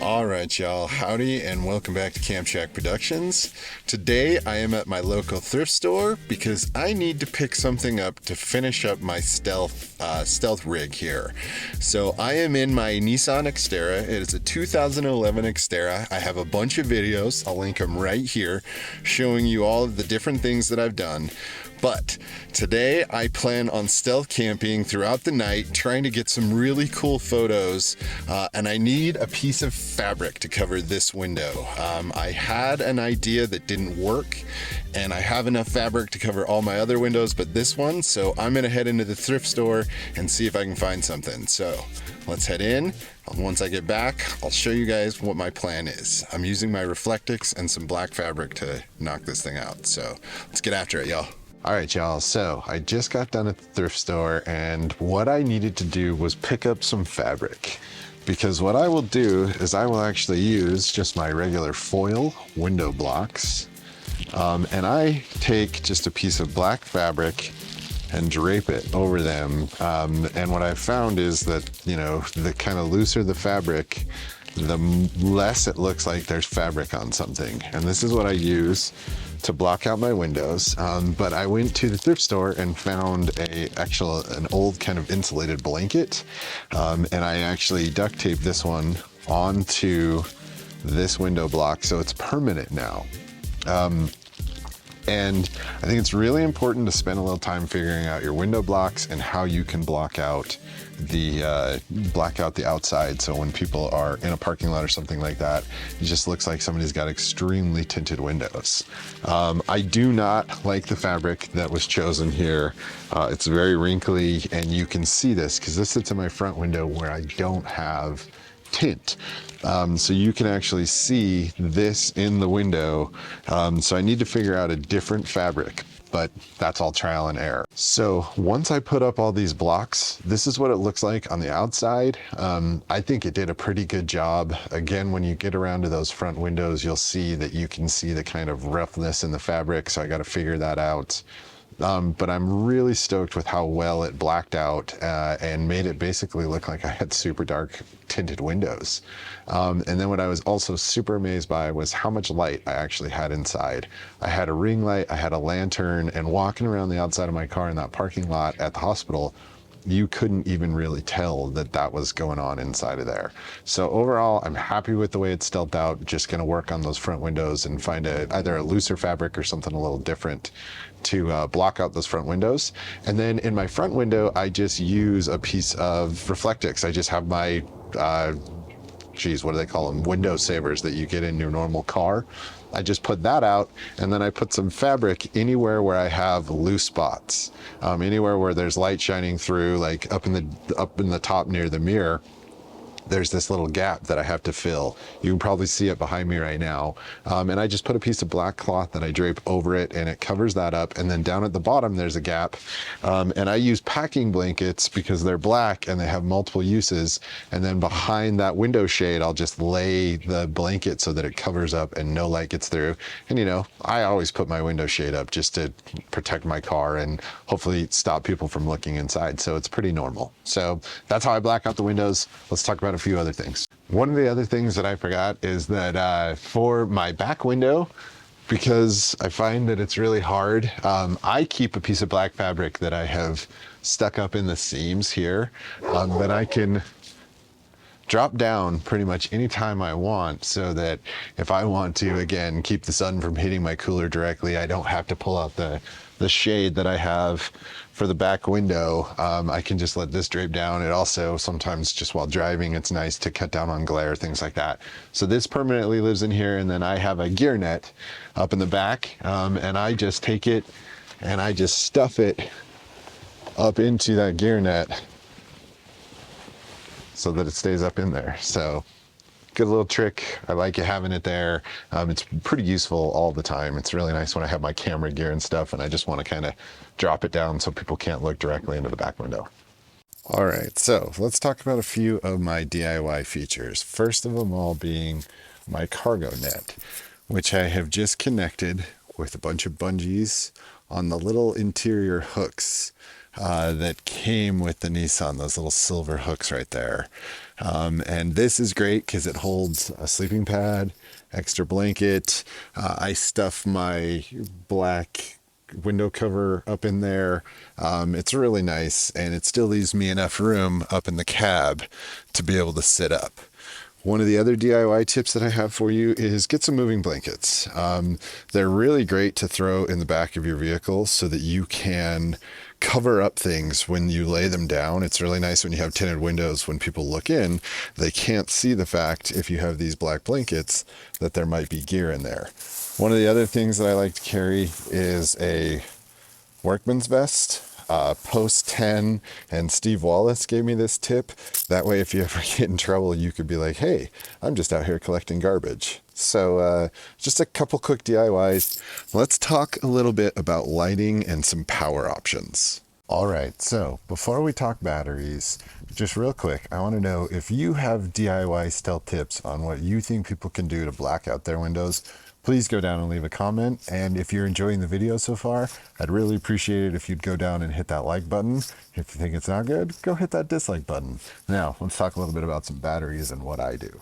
All right, y'all. Howdy, and welcome back to Camp Shack Productions. Today, I am at my local thrift store because I need to pick something up to finish up my stealth rig here. So I am in my Nissan Xterra. It is a 2011 Xterra. I have a bunch of videos. I'll link them right here, showing you all of the different things that I've done. But today I plan on stealth camping throughout the night, trying to get some really cool photos, and I need a piece of fabric to cover this window. I had an idea that didn't work, and I have enough fabric to cover all my other windows but this one, so I'm gonna head into the thrift store and see if I can find something. So let's head in. Once I get back, I'll show you guys what my plan is. I'm using my Reflectix and some black fabric to knock this thing out, so let's get after it, y'all. All right, y'all, so I just got done at the thrift store, and what I needed to do was pick up some fabric, because what I will do is I will actually use just my regular foil window blocks, and I take just a piece of black fabric and drape it over them, and what I've found is that, you know, the kind of looser the fabric, the less it looks like there's fabric on something. And this is what I use to block out my windows. But I went to the thrift store and found an old kind of insulated blanket. And I actually duct taped this one onto this window block, so it's permanent now. And I think it's really important to spend a little time figuring out your window blocks and how you can block out the outside. So when people are in a parking lot or something like that, it just looks like somebody's got extremely tinted windows. I do not like the fabric that was chosen here. It's very wrinkly, and you can see this because this sits in my front window where I don't have tint. So you can actually see this in the window. So I need to figure out a different fabric, but that's all trial and error. So once I put up all these blocks, this is what it looks like on the outside. I think it did a pretty good job. Again, when you get around to those front windows, you'll see that you can see the kind of roughness in the fabric. So I got to figure that out. But I'm really stoked with how well it blacked out and made it basically look like I had super dark tinted windows. And then what I was also super amazed by was how much light I actually had inside. I had a ring light, I had a lantern, and walking around the outside of my car in that parking lot at the hospital, you couldn't even really tell that that was going on inside of there. So overall, I'm happy with the way it's stealthed out. Just gonna work on those front windows and find either a looser fabric or something a little different to block out those front windows. And then in my front window, I just use a piece of Reflectix. I just have my, what do they call them? Window savers that you get in your normal car. I just put that out, and then I put some fabric anywhere where I have loose spots, anywhere where there's light shining through, like up in the top near the mirror. There's this little gap that I have to fill. You can probably see it behind me right now. And I just put a piece of black cloth that I drape over it, and it covers that up. And then down at the bottom, there's a gap. And I use packing blankets because they're black and they have multiple uses. And then behind that window shade, I'll just lay the blanket so that it covers up and no light gets through. And you know, I always put my window shade up just to protect my car and hopefully stop people from looking inside. So it's pretty normal. So that's how I black out the windows. Let's talk about a few other things. One of the other things that I forgot is that for my back window, because I find that it's really hard, I keep a piece of black fabric that I have stuck up in the seams here that I can drop down pretty much anytime I want, so that if I want to, again, keep the sun from hitting my cooler directly, I don't have to pull out the shade that I have for the back window. I can just let this drape down. It also, sometimes just while driving, it's nice to cut down on glare, things like that. So this permanently lives in here, and then I have a gear net up in the back, and I just take it and I just stuff it up into that gear net so that it stays up in there. So good little trick. I like having it there. It's pretty useful all the time. It's really nice when I have my camera gear and stuff and I just want to kind of drop it down so people can't look directly into the back window. All right, so let's talk about a few of my DIY features. First of them all being my cargo net, which I have just connected with a bunch of bungees on the little interior hooks that came with the Nissan, those little silver hooks right there. And this is great because it holds a sleeping pad, extra blanket. I stuff my black window cover up in there. It's really nice, and it still leaves me enough room up in the cab to be able to sit up. One of the other DIY tips that I have for you is get some moving blankets. They're really great to throw in the back of your vehicle so that you can cover up things when you lay them down. It's really nice when you have tinted windows. When people look in, they can't see the fact, if you have these black blankets, that there might be gear in there. One of the other things that I like to carry is a workman's vest. Post 10 and Steve Wallace gave me this tip. That way, if you ever get in trouble, you could be like, hey, I'm just out here collecting garbage. So just a couple quick DIYs. Let's talk a little bit about lighting and some power options. All right, so before we talk batteries, just real quick, I want to know if you have DIY stealth tips on what you think people can do to black out their windows. Please go down and leave a comment. And if you're enjoying the video so far, I'd really appreciate it if you'd go down and hit that like button. If you think it's not good, go hit that dislike button. Now, let's talk a little bit about some batteries and what I do.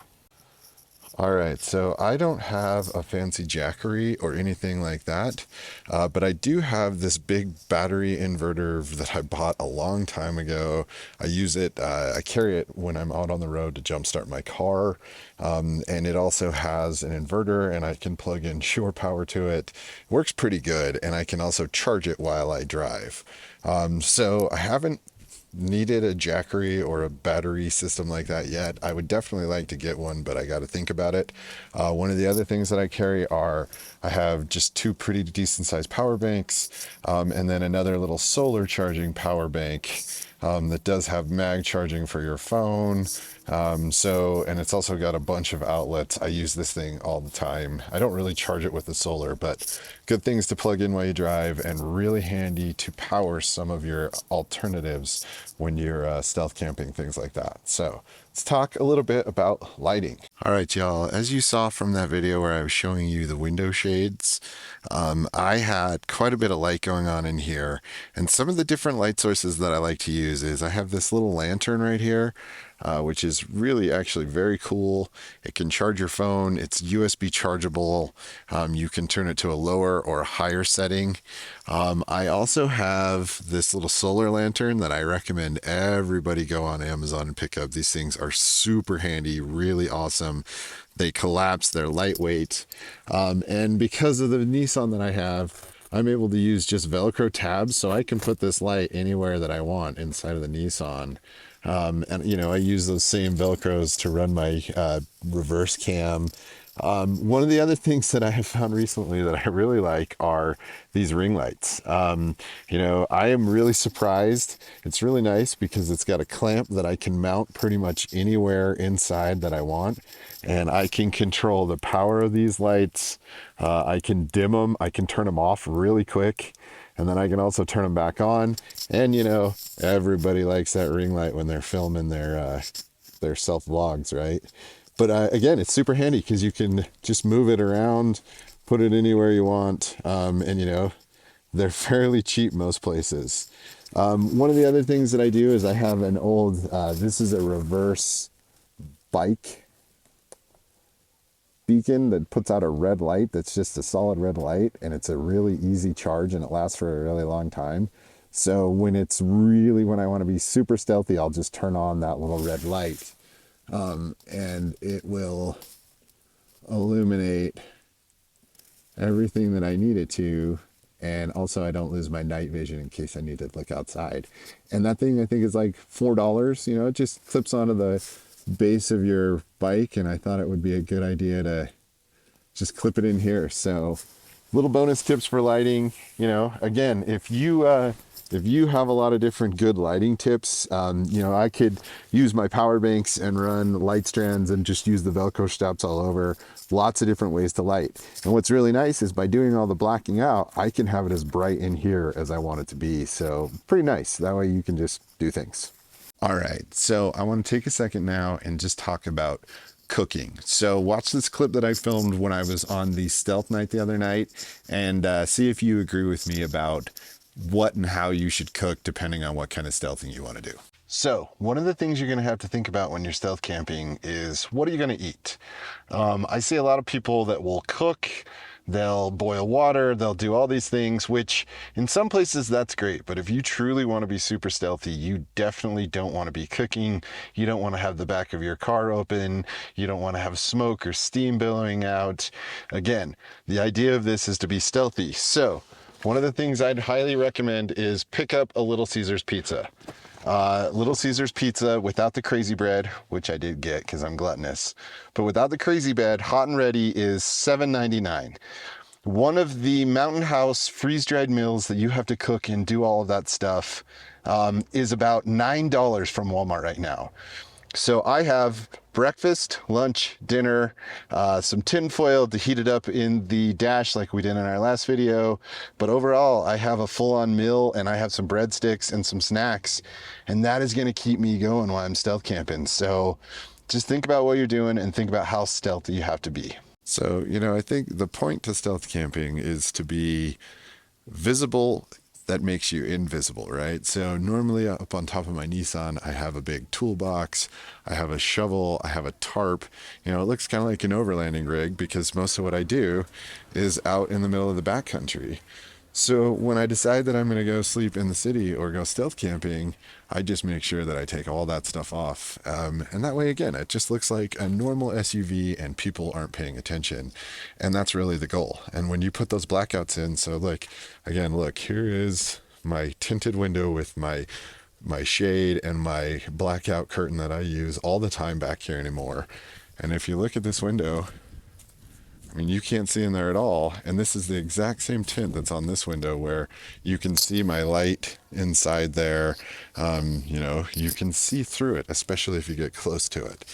All right, so I don't have a fancy jackery or anything like that, but I do have this big battery inverter that I bought a long time ago. I use it, I carry it when I'm out on the road to jumpstart my car, and it also has an inverter, and I can plug in shore power to it. It works pretty good, and I can also charge it while I drive. So I haven't needed a jackery or a battery system like that yet. I would definitely like to get one, but I got to think about it. One of the other things that I carry are, I have just two pretty decent sized power banks, and then another little solar charging power bank that does have mag charging for your phone. And it's also got a bunch of outlets. I use this thing all the time. I don't really charge it with the solar, but good things to plug in while you drive, and really handy to power some of your alternatives when you're stealth camping, things like that. So let's talk a little bit about lighting. All right, y'all, as you saw from that video where I was showing you the window shades, I had quite a bit of light going on in here. And some of the different light sources that I like to use is I have this little lantern right here, which is really actually very cool. It can charge your phone. It's USB chargeable. You can turn it to a lower or a higher setting. I also have this little solar lantern that I recommend everybody go on Amazon and pick up. These things are super handy, really awesome. They collapse, they're lightweight. And because of the Nissan that I have, I'm able to use just Velcro tabs, so I can put this light anywhere that I want inside of the Nissan. And you know, I use those same Velcros to run my reverse cam. One of the other things that I have found recently that I really like are these ring lights. You know, I am really surprised. It's really nice because it's got a clamp that I can mount pretty much anywhere inside that I want. And I can control the power of these lights. I can dim them. I can turn them off really quick. And then I can also turn them back on. And you know, everybody likes that ring light when they're filming their self vlogs, right? But again, it's super handy because you can just move it around, put it anywhere you want. And you know, they're fairly cheap most places. One of the other things that I do is I have an old, this is a reverse bike beacon that puts out a red light that's just a solid red light, and it's a really easy charge and it lasts for a really long time. So when I want to be super stealthy, I'll just turn on that little red light, and it will illuminate everything that I need it to. And also I don't lose my night vision in case I need to look outside. And that thing I think is like $4. You know, it just clips onto the base of your bike, and I thought it would be a good idea to just clip it in here. So little bonus tips for lighting. You know, again, if you have a lot of different good lighting tips, you know, I could use my power banks and run light strands and just use the Velcro straps all over. Lots of different ways to light. And what's really nice is by doing all the blacking out, I can have it as bright in here as I want it to be. So pretty nice. That way you can just do things. All right, so I want to take a second now and just talk about cooking. So watch this clip that I filmed when I was on the stealth night the other night, and see if you agree with me about what and how you should cook depending on what kind of stealthing you want to do. So one of the things you're going to have to think about when you're stealth camping is, what are you going to eat? I see a lot of people that will cook, they'll boil water, they'll do all these things, which in some places that's great. But if you truly want to be super stealthy, you definitely don't want to be cooking. You don't want to have the back of your car open. You don't want to have smoke or steam billowing out. Again, the idea of this is to be stealthy. So one of the things I'd highly recommend is pick up a Little Caesars pizza. Little Caesars pizza without the crazy bread, which I did get because I'm gluttonous, but without the crazy bread, hot and ready, is $7.99. One of the Mountain House freeze-dried meals that you have to cook and do all of that stuff is about $9 from Walmart right now. So I have breakfast, lunch, dinner, some tin foil to heat it up in the dash like we did in our last video. But overall, I have a full-on meal, and I have some breadsticks and some snacks, and that is gonna keep me going while I'm stealth camping. So just think about what you're doing and think about how stealthy you have to be. So, I think the point to stealth camping is to be visible. That makes you invisible, right? So normally up on top of my Nissan, I have a big toolbox, I have a shovel, I have a tarp. It looks kind of like an overlanding rig because most of what I do is out in the middle of the backcountry. So when I decide that I'm going to go sleep in the city or go stealth camping, I just make sure that I take all that stuff off. And that way, again, it just looks like a normal SUV and people aren't paying attention. And that's really the goal. And when you put those blackouts in, so look, here is my tinted window with my shade and my blackout curtain that I use all the time back here anymore. And if you look at this window, you can't see in there at all. And this is the exact same tint that's on this window where you can see my light inside there. You can see through it, especially if you get close to it.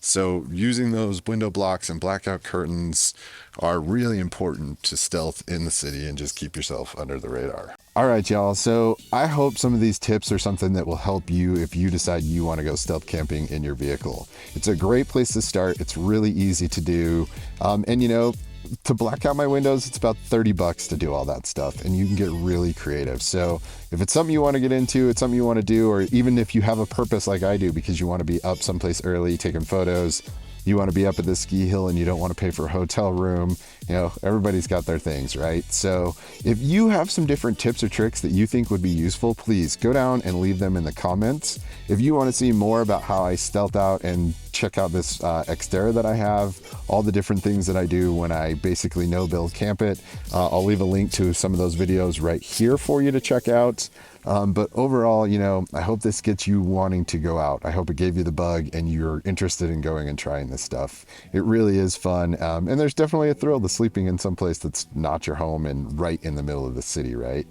So using those window blocks and blackout curtains are really important to stealth in the city and just keep yourself under the radar. All right, y'all. So I hope some of these tips are something that will help you if you decide you want to go stealth camping in your vehicle. It's a great place to start. It's really easy to do. To black out my windows, it's about $30 to do all that stuff, and you can get really creative. So if it's something you want to get into, it's something you want to do, or even if you have a purpose like I do because you want to be up someplace early taking photos, you want to be up at the ski hill and you don't want to pay for a hotel room, everybody's got their things, right? So if you have some different tips or tricks that you think would be useful, please go down and leave them in the comments. If you want to see more about how I stealth out and check out this Xterra that I have, all the different things that I do when I basically no build camp it, I'll leave a link to some of those videos right here for you to check out. But overall, I hope this gets you wanting to go out. I hope it gave you the bug and you're interested in going and trying this stuff. It really is fun. And there's definitely a thrill to sleeping in some place that's not your home and right in the middle of the city, right?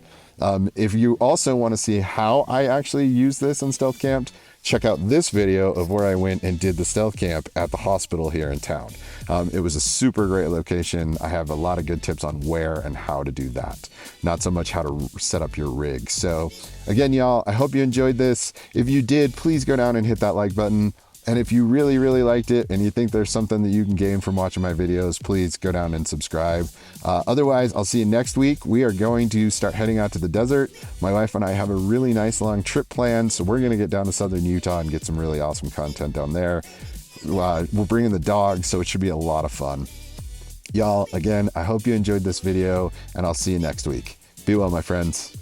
If you also want to see how I actually use this in stealth camped, check out this video of where I went and did the stealth camp at the hospital here in town. It was a super great location. I have a lot of good tips on where and how to do that, not so much how to set up your rig. So again, y'all, I hope you enjoyed this. If you did, please go down and hit that like button. And if you really, really liked it and you think there's something that you can gain from watching my videos, please go down and subscribe. Otherwise, I'll see you next week. We are going to start heading out to the desert. My wife and I have a really nice long trip planned, so we're going to get down to southern Utah and get some really awesome content down there. We're bringing the dogs, so it should be a lot of fun. Y'all, again, I hope you enjoyed this video, and I'll see you next week. Be well, my friends.